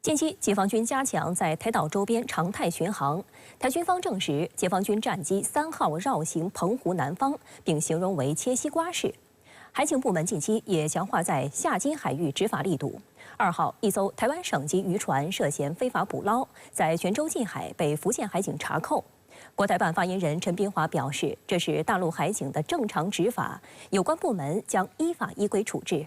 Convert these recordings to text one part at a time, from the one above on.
近期，解放军加强在台岛周边常态巡航。台军方证实，解放军战机3号绕行澎湖南方，并形容为切西瓜式。海警部门近期也强化在夏金海域执法力度。2号，一艘台湾省级渔船涉嫌非法捕捞，在泉州近海被福建海警查扣。国台办发言人陈斌华表示，这是大陆海警的正常执法，有关部门将依法依规处置。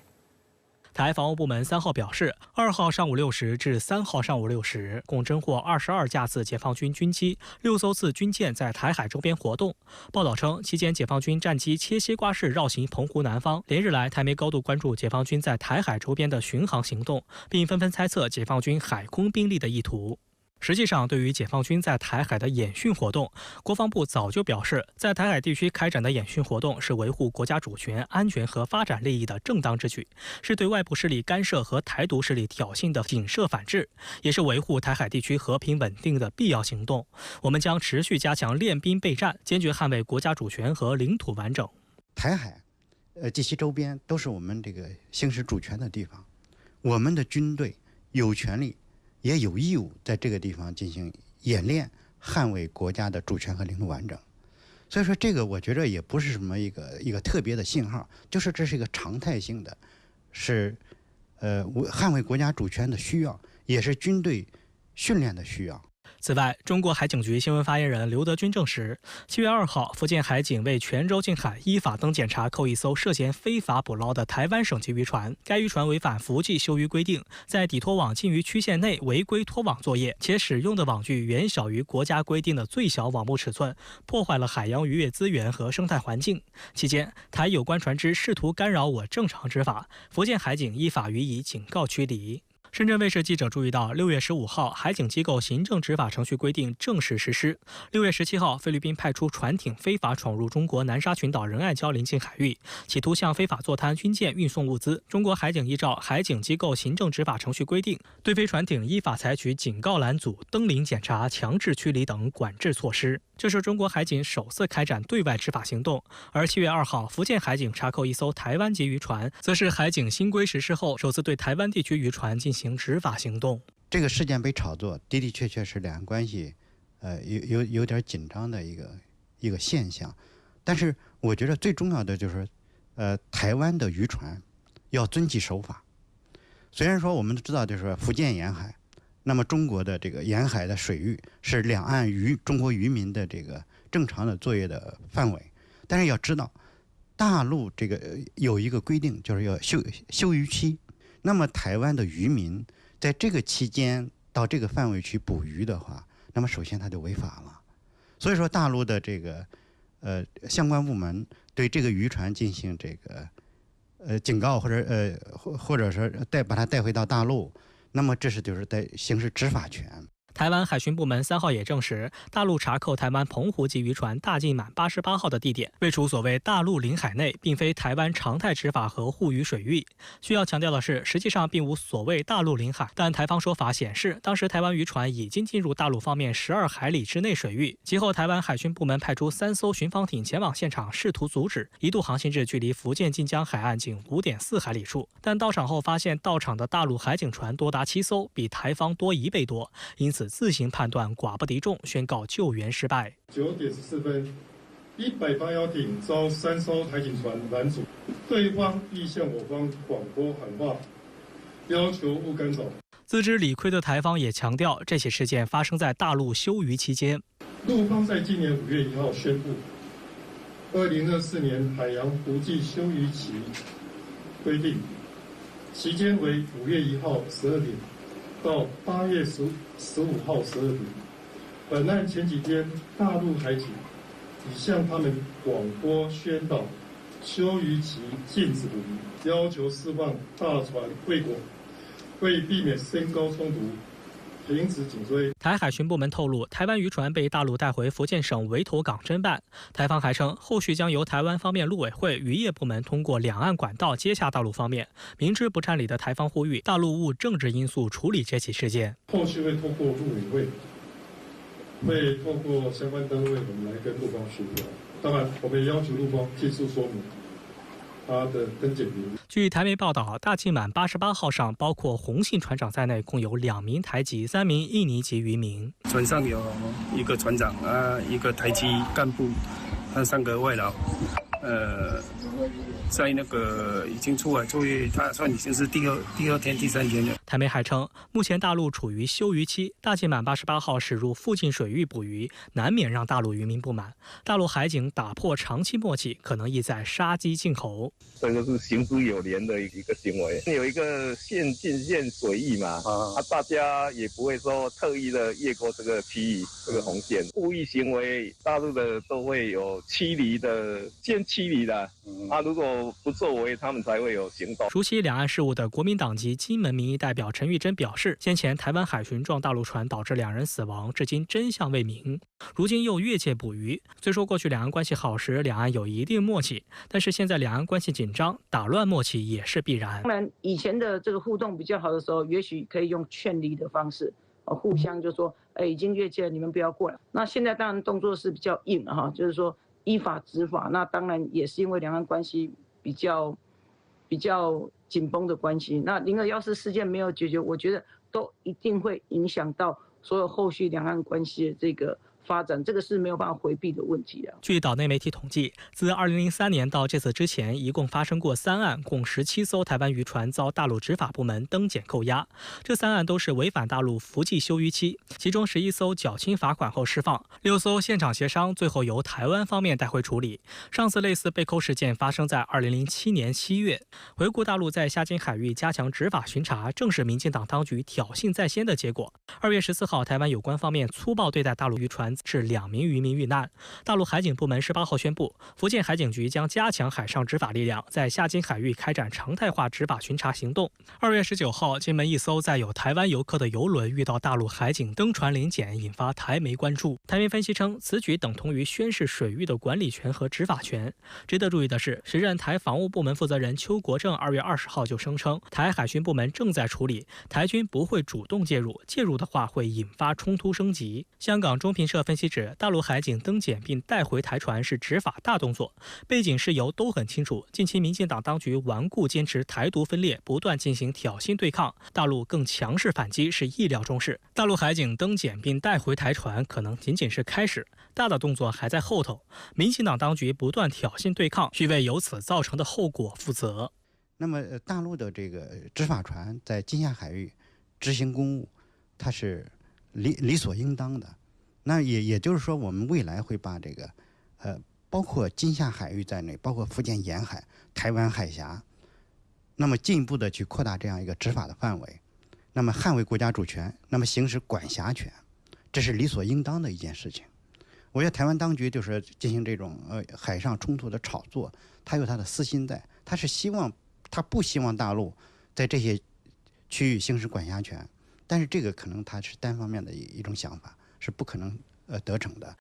台防务部门3号表示，2号上午6时至3号上午6时，共侦获22架次解放军军机、6艘次军舰在台海周边活动。报道称，期间解放军战机切西瓜式绕行澎湖南方。连日来，台媒高度关注解放军在台海周边的巡航行动，并纷纷猜测解放军海空兵力的意图。 实际上，对于解放军在台海的演训活动，国防部早就表示，在台海地区开展的演训活动是维护国家主权、安全和发展利益的正当之举，是对外部势力干涉和台独势力挑衅的警示反制，也是维护台海地区和平稳定的必要行动。我们将持续加强练兵备战，坚决捍卫国家主权和领土完整。台海，及其周边都是我们这个行使主权的地方，我们的军队有权利。 也有义务在这个地方进行演练，捍卫国家的主权和领土完整。所以说，这个我觉得也不是什么一个特别的信号，就是这是一个常态性的，是捍卫国家主权的需要，也是军队训练的需要。 此外，中国海警局新闻发言人刘德军证实，7月2号，福建海警为泉州近海依法登检查扣一艘涉嫌非法捕捞的台湾省级渔船。该渔船违反福记休渔规定，在底拖网禁渔区线内违规拖网作业，且使用的网具远小于国家规定的最小网目尺寸，破坏了海洋渔业资源和生态环境。期间，台有关船只试图干扰我正常执法，福建海警依法予以警告驱离。 深圳卫视记者注意到，6月15号，海警机构行政执法程序规定正式实施。6月17号，菲律宾派出船艇非法闯入中国南沙群岛仁爱礁邻近海域，企图向非法坐滩军舰运送物资。中国海警依照海警机构行政执法程序规定，对非船艇依法采取警告拦阻、登临检查、强制驱离等管制措施。这是中国海警首次开展对外执法行动。而7月2号，福建海警查扣一艘台湾籍渔船，则是海警新规实施后首次对台湾地区渔船进行 执法行动。这个事件被炒作，的的确确是两岸关系，有点紧张的一个现象。但是我觉得最重要的就是，台湾的渔船要遵纪守法。虽然说我们都知道，就是福建沿海，那么中国的这个沿海的水域是两岸中国渔民的这个正常的作业的范围，但是要知道，大陆这个有一个规定，就是要休渔期。 那么，台湾的渔民在这个期间到这个范围去捕鱼的话，那么首先他就违法了。所以说，大陆的这个相关部门对这个渔船进行这个警告，或者是把它带回到大陆，那么这是就是在行使执法权。 台湾海巡部门3号也证实，大陆查扣台湾澎湖籍渔船大进满88号的地点位处所谓大陆领海内，并非台湾常态执法和护渔水域。需要强调的是，实际上并无所谓大陆领海，但台方说法显示，当时台湾渔船已经进入大陆方面12海里之内水域。其后，台湾海巡部门派出3艘巡防艇前往现场，试图阻止，一度航行至距离福建晋江海岸仅5.4海里处，但到场后发现到场的大陆海警船多达7艘，比台方多1倍多，因此 自行判断寡不敌众，宣告救援失败。9点14分，100八幺艇遭3艘海警船拦阻，对方亦向我方广播喊话，要求勿干扰。自知理亏的台方也强调，这起事件发生在大陆休渔期间。陆方在今年5月1号宣布，2024年海洋国际休渔期规定，期间为5月1号12点。 到8月15号12点，本案前几天，大陆海警已向他们广播宣导休渔期禁止捕鱼，要求释放大船归国，为避免升高冲突，停止紧追。台海巡部门透露，台湾渔船被大陆带回福建省围头港侦办。台方还称，后续将由台湾方面陆委会渔业部门通过两岸管道接洽大陆方面。明知不占理的台方呼吁大陆务政治因素处理这起事件。后续会通过陆委会，会透过相关单位我们来跟陆方协调。当然，我们也要求陆方技术说明，它的登检名。据台媒报道，大庆满88号上包括洪姓船长在内，共有2名台籍、3名印尼籍渔民。船上有1个船长1个台籍干部，和3个外劳。在那个已经出来作业，他算已经是第二天、第3天了。台媒还称，目前大陆处于休渔期，大庆满88号驶入附近水域捕鱼，难免让大陆渔民不满。大陆海警打破长期默契，可能意在杀鸡儆猴。这个是行之有年的一个行为，有一个限禁限水域嘛，大家也不会说特意的越过这个区域这个红线，故意行为，大陆的都会有驱离的，先驱离的。如果不作为，他们才会有行动。熟悉两岸事务的国民党籍金门民意代表陈玉珍表示，先前台湾海巡撞大陆船导致2人死亡，至今真相未明。如今又越界捕鱼，虽说过去两岸关系好时，两岸有一定默契，但是现在两岸关系紧张，打乱默契也是必然。当然，以前的这个互动比较好的时候，也许可以用劝离的方式，互相就说，已经越界了，你们不要过来。那现在当然动作是比较硬哈，就是说依法执法。那当然也是因为两岸关系比较紧绷的关系。那0214事件没有解决，我觉得都一定会影响到所有后续两岸关系的这个发展，这个是没有办法回避的问题啊。据岛内媒体统计，自2003年到这次之前，一共发生过3案，共17艘台湾渔船遭大陆执法部门登检扣押。这3案都是违反大陆伏季休渔期，其中11艘缴清罚款后释放，6艘现场协商，最后由台湾方面带回处理。上次类似被扣事件发生在2007年7月。回顾大陆在虾津海域加强执法巡查，正是民进党当局挑衅在先的结果。2月14号，台湾有关方面粗暴对待大陆渔船，致2名渔民遇难。大陆海警部门18号宣布，福建海警局将加强海上执法力量，在虾津海域开展常态化执法巡查行动。2月19号，金门一艘载有台湾游客的邮轮遇到大陆海警登船临检，引发台媒关注。台媒分析称，此举等同于宣示水域的管理权和执法权。值得注意的是，时任台防务部门负责人邱国正2月20号就声称，台海巡部门正在处理，台军不会主动介入，介入的话会引发冲突升级。香港中评社分析指，大陆海警登检并带回台船是执法大动作，背景事由都很清楚。近期民进党当局顽固坚持台独分裂，不断进行挑衅对抗，大陆更强势反击是意料中事。大陆海警登检并带回台船可能仅仅是开始，大的动作还在后头。民进党当局不断挑衅对抗，需为由此造成的后果负责。那么，大陆的这个执法船在金厦海域执行公务，它是理所应当的。那也就是说，我们未来会把这个包括金厦海域在内，包括福建沿海、台湾海峡，那么进一步的去扩大这样一个执法的范围，那么捍卫国家主权，那么行使管辖权，这是理所应当的一件事情。我觉得台湾当局就是进行这种海上冲突的炒作，他有他的私心在，他不希望大陆在这些区域行使管辖权，但是这个可能他是单方面的一种想法，是不可能得逞的。